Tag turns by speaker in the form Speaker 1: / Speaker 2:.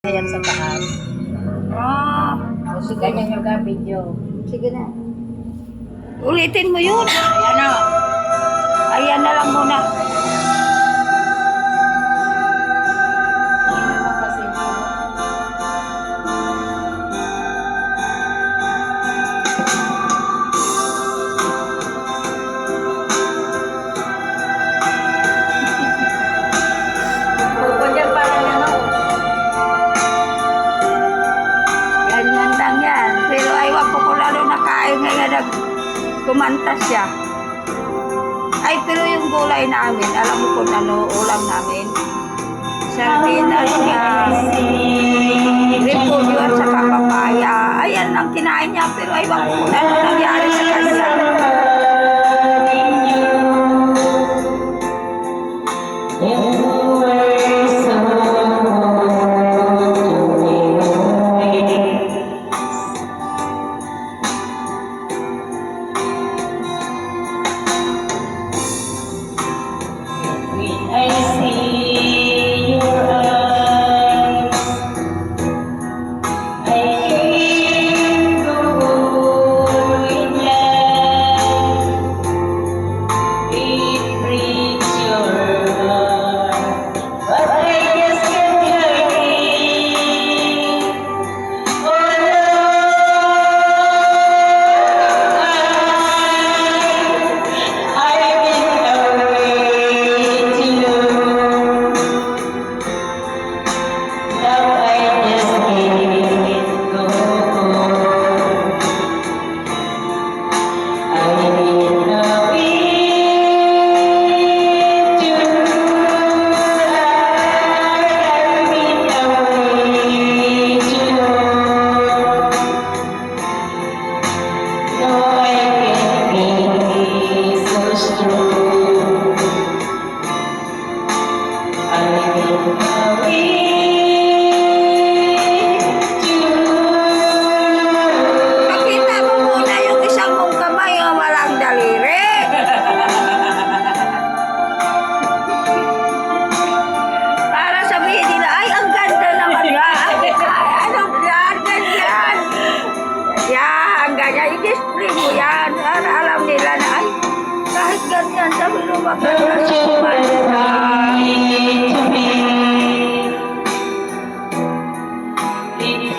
Speaker 1: Ayan sa taas.
Speaker 2: Ah,
Speaker 1: Kasi ganyan yung video.
Speaker 2: sige na. Ulitin mo yun.
Speaker 1: Ayan o.
Speaker 2: Ayan na lang muna.
Speaker 1: Ganyan parang ano.
Speaker 2: Ganyan lang yan. Pero aywan ko kung lalo nakain ngayon kumanta siya. Ay, pero yung gulay namin, alam mo kung ano ulam namin? Sardinas niya, repolyo at saka papaya. Ayan ang kinain niya, pero aywan ko kung ano nangyari sa kanya.
Speaker 3: I see your eyes, I can go in love. It breaks your heart, but I just can't help it. Oh Lord, I've been away too long. Now I just can't go. I've been away too long. No, I can't be so strong. I've been away too long.
Speaker 2: Pakita mo muna yung isang mong kamay, oh, walang daliri. Para sabihin nila, ay, ang ganda naman yan. Ay, anong yan, ganyan. Yan, ganyan. I-display mo yan. Para alam nila na, ay, kahit ganyan, sabi mo maganda si Kumanda.
Speaker 3: It